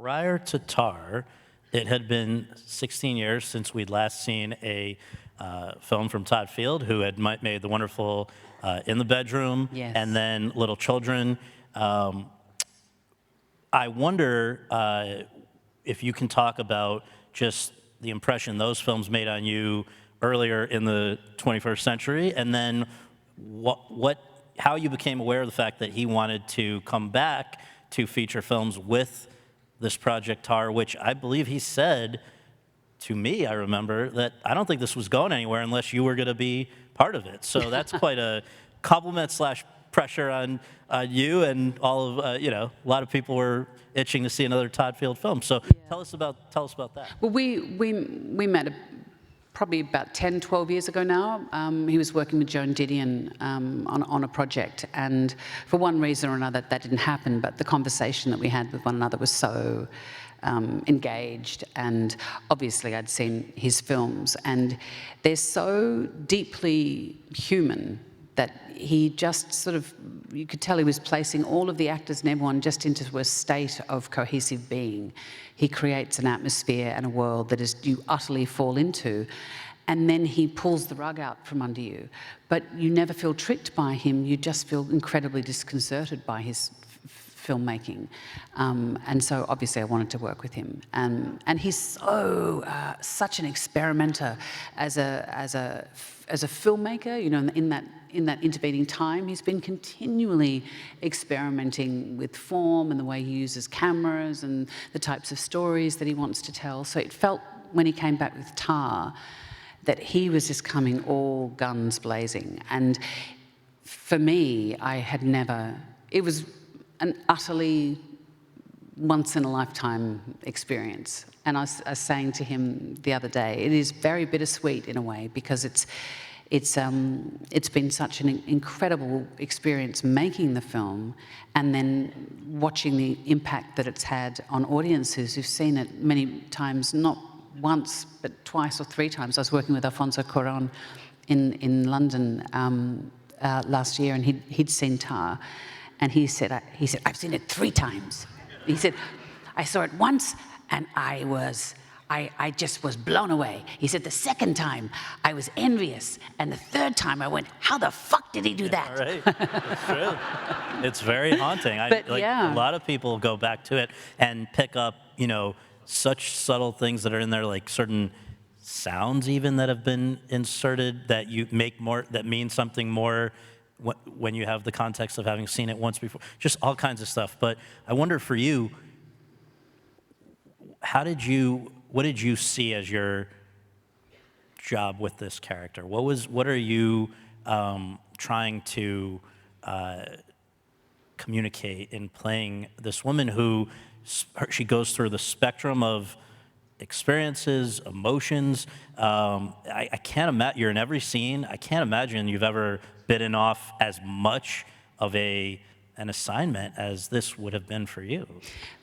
prior to Tar, it had been 16 years since we'd last seen a film from Todd Field, who had made the wonderful In the Bedroom, Yes. and then Little Children. I wonder if you can talk about just the impression those films made on you earlier in the 21st century, and then how you became aware of the fact that he wanted to come back to feature films with this project Tar, which I believe he said to me, I remember, that I don't think this was going anywhere unless you were going to be part of it. So that's quite a compliment / pressure on you, and all of a lot of people were itching to see another Todd Field film. So tell us about that. Well, we met probably about 10, 12 years ago now. He was working with Joan Didion on a project, and for one reason or another that didn't happen, but the conversation that we had with one another was so engaged, and obviously I'd seen his films, and they're so deeply human that he just sort of, you could tell he was placing all of the actors and everyone just into a state of cohesive being. He creates an atmosphere and a world that is you utterly fall into, and then he pulls the rug out from under you. But you never feel tricked by him, you just feel incredibly disconcerted by his filmmaking. And so obviously I wanted to work with him. And he's so, such an experimenter as a filmmaker, in that intervening time. He's been continually experimenting with form and the way he uses cameras and the types of stories that he wants to tell. So it felt, when he came back with Tar, that he was just coming all guns blazing. And for me, it was an utterly once-in-a-lifetime experience. And I was saying to him the other day, it is very bittersweet in a way, because it's been such an incredible experience making the film, and then watching the impact that it's had on audiences who've seen it many times, not once, but twice or three times. I was working with Alfonso Cuarón in London last year, and he'd seen Tar, and he said, I've seen it 3 times. He said, I saw it once, and I just was blown away. He said, the second time, I was envious. And the third time, I went, how the fuck did he do that? All right, that's true. It's very haunting. A lot of people go back to it and pick up, such subtle things that are in there, like certain sounds even that have been inserted that that mean something more when you have the context of having seen it once before. Just all kinds of stuff. But I wonder for you, what did you see as your job with this character? What are you trying to communicate in playing this woman who she goes through the spectrum of experiences, emotions? I can't imagine, you're in every scene. I can't imagine you've ever bitten off as much of an assignment as this would have been for you.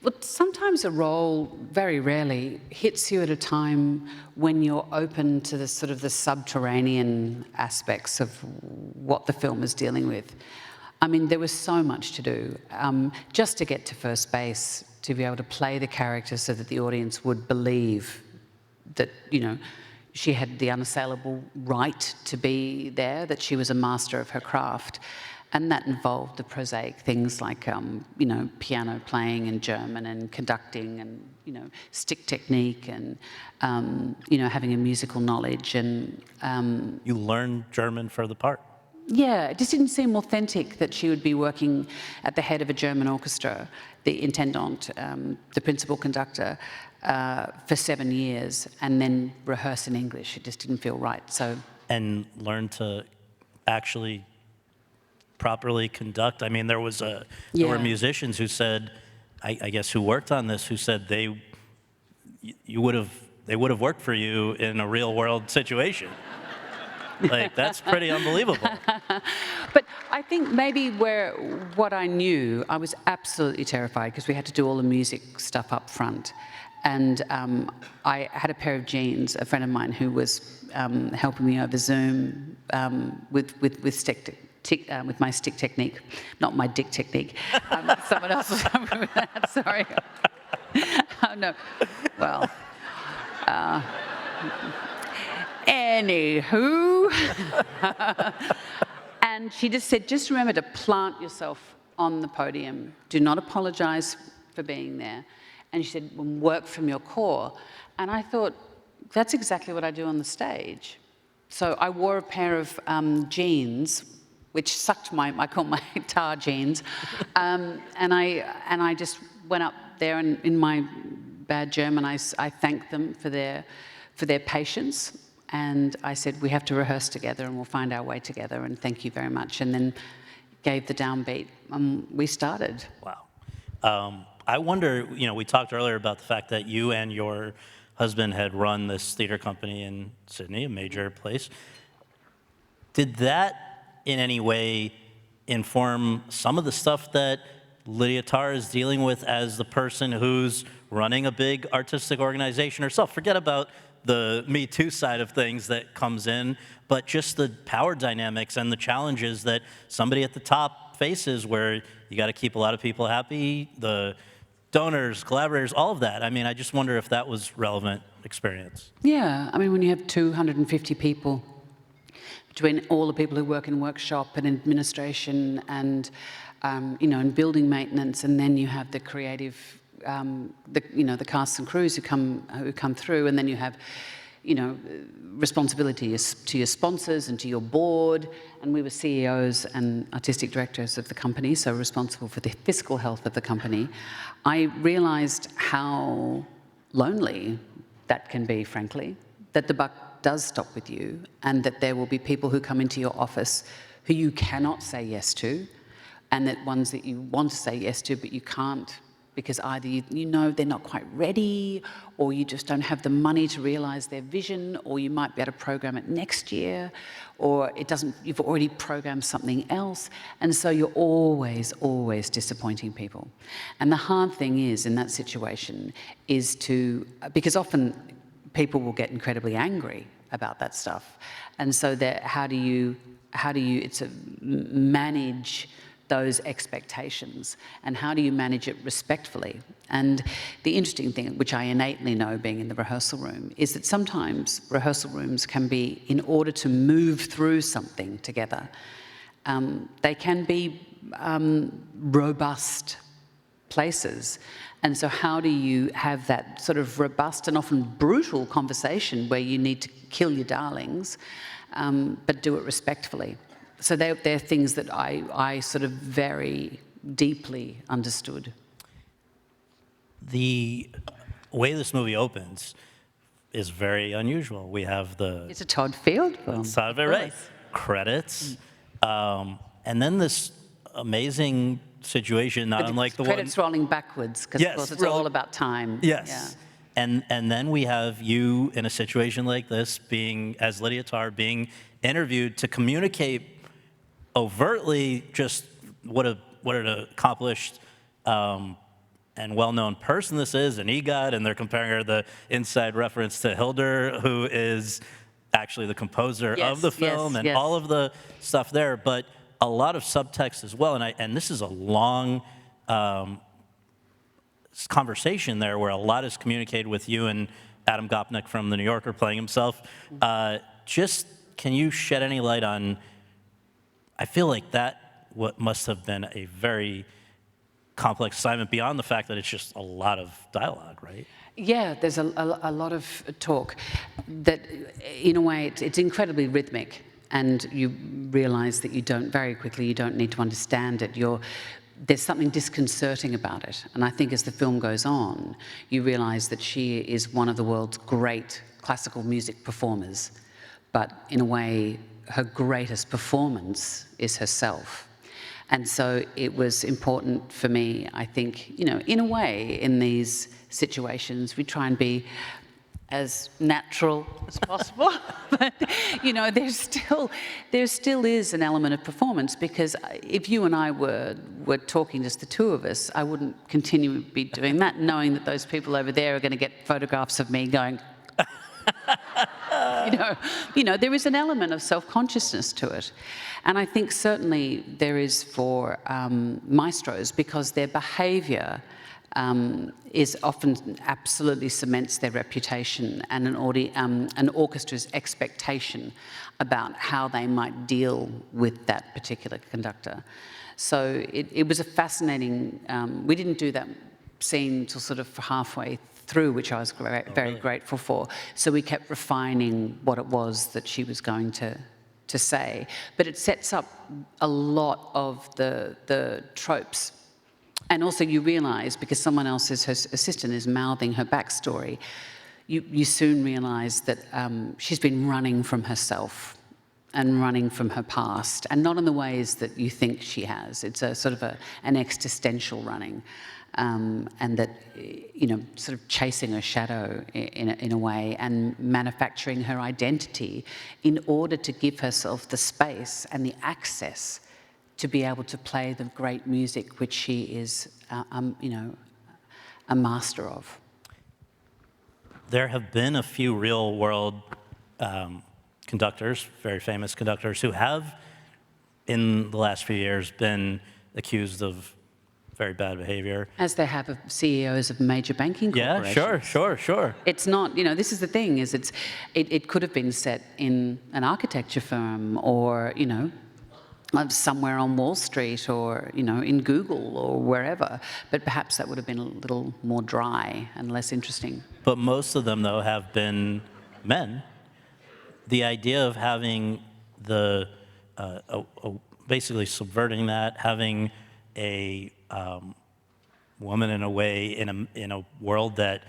Well, sometimes a role, very rarely, hits you at a time when you're open to the sort of the subterranean aspects of what the film is dealing with. I mean, there was so much to do. Just to get to first base, to be able to play the character so that the audience would believe that, she had the unassailable right to be there, that she was a master of her craft. And that involved the prosaic things like, piano playing in German, and conducting, and, stick technique, and, having a musical knowledge. And you learned German for the part. Yeah, it just didn't seem authentic that she would be working at the head of a German orchestra, the intendant, the principal conductor, for 7 years, and then rehearse in English. It just didn't feel right. So. And learn to actually properly conduct. I mean, there were musicians who said, I guess who worked on this, who said they would have worked for you in a real world situation. Like, that's pretty unbelievable. But I think maybe what I knew, I was absolutely terrified, because we had to do all the music stuff up front. And I had a pair of jeans, a friend of mine who was helping me over Zoom with my stick technique, not my dick technique. Someone else was helping me with that, sorry. No, well, anywho. And she just said, just remember to plant yourself on the podium. Do not apologise for being there. And she said, well, work from your core. And I thought, that's exactly what I do on the stage. So I wore a pair of jeans, which sucked I call my tar jeans. And I just went up there, and in my bad German, I thanked them for their patience. And I said, we have to rehearse together and we'll find our way together, and thank you very much. And then gave the downbeat. We started. Wow. I wonder, we talked earlier about the fact that you and your husband had run this theater company in Sydney, a major place. Did that in any way inform some of the stuff that Lydia Tarr is dealing with as the person who's running a big artistic organization herself? Forget about the Me Too side of things that comes in, but just the power dynamics and the challenges that somebody at the top faces, where you got to keep a lot of people happy, the donors, collaborators, all of that. I mean, I just wonder if that was relevant experience. Yeah, I mean, when you have 250 people, between all the people who work in workshop and administration and, and building maintenance, and then you have the creative, the casts and crews who come through, and then you have, responsibility to your sponsors and to your board. And we were CEOs and artistic directors of the company, so responsible for the fiscal health of the company. I realised how lonely that can be, frankly, that the buck does stop with you, and that there will be people who come into your office who you cannot say yes to, and that ones that you want to say yes to but you can't, because either they're not quite ready, or you just don't have the money to realise their vision, or you might be able to program it next year, or you've already programmed something else, and so you're always disappointing people. And the hard thing is, in that situation, is because often people will get incredibly angry about that stuff, and so how do you manage those expectations, and how do you manage it respectfully? And the interesting thing, which I innately know being in the rehearsal room, is that sometimes rehearsal rooms can be, in order to move through something together, they can be robust places. And so how do you have that sort of robust and often brutal conversation where you need to kill your darlings, but do it respectfully? So they're things that I sort of very deeply understood. The way this movie opens is very unusual. We have It's a Todd Field film. Right. Credits. And then this amazing situation, not unlike the one... Credits rolling backwards, because of course it's all about time. Yes. Yeah. And then we have you in a situation like this, as Lydia Tarr, being interviewed to communicate overtly just what an accomplished and well-known person this is, an EGOT, and they're comparing her the inside reference to Hildur, who is actually the composer of the film, and all of the stuff there, but a lot of subtext as well. And this is a long conversation there where a lot is communicated with you and Adam Gopnik from The New Yorker playing himself. Just, can you shed any light on, I feel like what must have been a very complex assignment beyond the fact that it's just a lot of dialogue, right? Yeah, there's a lot of talk that, in a way, it's incredibly rhythmic, and you realise that you don't need to understand it. There's something disconcerting about it. And I think as the film goes on, you realise that she is one of the world's great classical music performers, but in a way, her greatest performance is herself. And so it was important for me, I think, in a way, in these situations, we try and be as natural as possible. But, there still is an element of performance, because if you and I were talking, just the two of us, I wouldn't continue to be doing that, knowing that those people over there are going to get photographs of me going, there is an element of self-consciousness to it. And I think certainly there is for maestros, because their behaviour is often absolutely cements their reputation and an orchestra's expectation about how they might deal with that particular conductor. So it was a fascinating, we didn't do that scene till sort of halfway through, which I was very grateful for. So we kept refining what it was that she was going to say. But it sets up a lot of the tropes. And also you realise, because someone else's, her assistant, is mouthing her backstory, you soon realise that she's been running from herself and running from her past, and not in the ways that you think she has. It's a sort of an existential running, and that, you know, sort of chasing her shadow in a way, and manufacturing her identity in order to give herself the space and the access to be able to play the great music which she is, you know, a master of. There have been a few real-world conductors, very famous conductors, who have, in the last few years, been accused of very bad behavior. As they have of CEOs of major banking corporations. Yeah, sure. It's not, you know, this is the thing, is it could have been set in an architecture firm, or, you know, somewhere on Wall Street, or, you know, in Google or wherever, but perhaps that would have been a little more dry and less interesting. But most of them, though, have been men. The idea of having the, basically subverting that, having a woman in a way, in a world that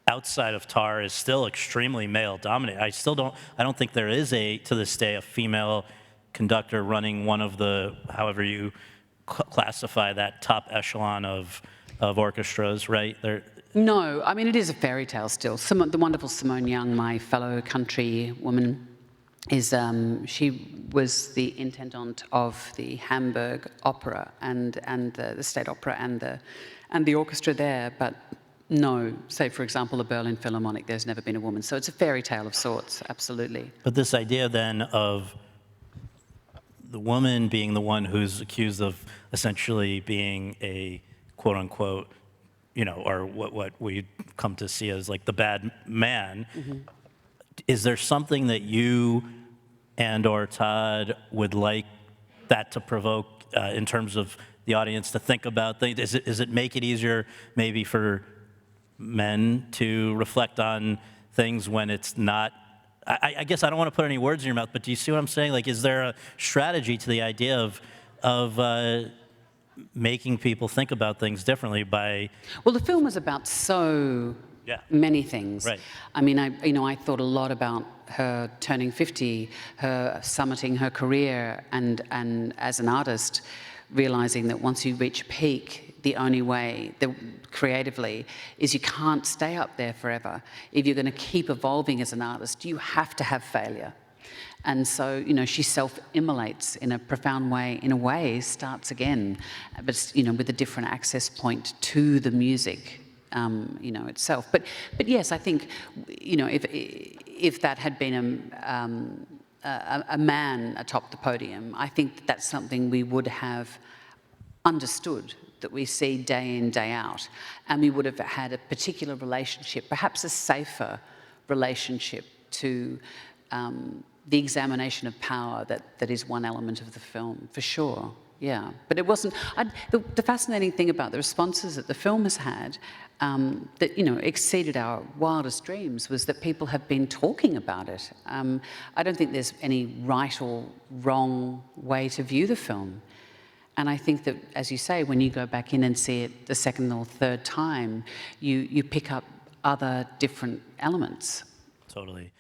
outside of Tar is still extremely male dominated. I don't think there is to this day, a female conductor running one of the, however you classify that, top echelon of orchestras, right? No, I mean, it is a fairy tale still. The wonderful Simone Young, my fellow country woman, is she was the intendant of the Hamburg Opera and the State Opera and the orchestra there, but no, say for example the Berlin Philharmonic, there's never been a woman. So it's a fairy tale of sorts, absolutely. But this idea then of the woman being the one who's accused of essentially being a quote unquote, you know, or what we come to see as like the bad man. Mm-hmm. Is there something that you and or Todd would like that to provoke in terms of the audience to think about things? Is it make it easier maybe for men to reflect on things when it's not? I guess I don't want to put any words in your mouth, but do you see what I'm saying? Like, is there a strategy to the idea of making people think about things differently by? Well, the film was about many things. Right. I mean, I thought a lot about her turning 50, her summiting her career, and as an artist, realizing that once you reach a peak, the only way, creatively, is you can't stay up there forever. If you're going to keep evolving as an artist, you have to have failure. And so, you know, she self-immolates in a profound way, in a way, starts again, but, you know, with a different access point to the music, you know, itself. But yes, I think, you know, if that had been a man atop the podium, I think that's something we would have understood, that we see day in, day out, and we would have had a particular relationship, perhaps a safer relationship to the examination of power that is one element of the film, for sure, yeah. But it wasn't, the fascinating thing about the responses that the film has had that, you know, exceeded our wildest dreams was that people have been talking about it. I don't think there's any right or wrong way to view the film. And I think that, as you say, when you go back in and see it the second or third time, you pick up other different elements. Totally.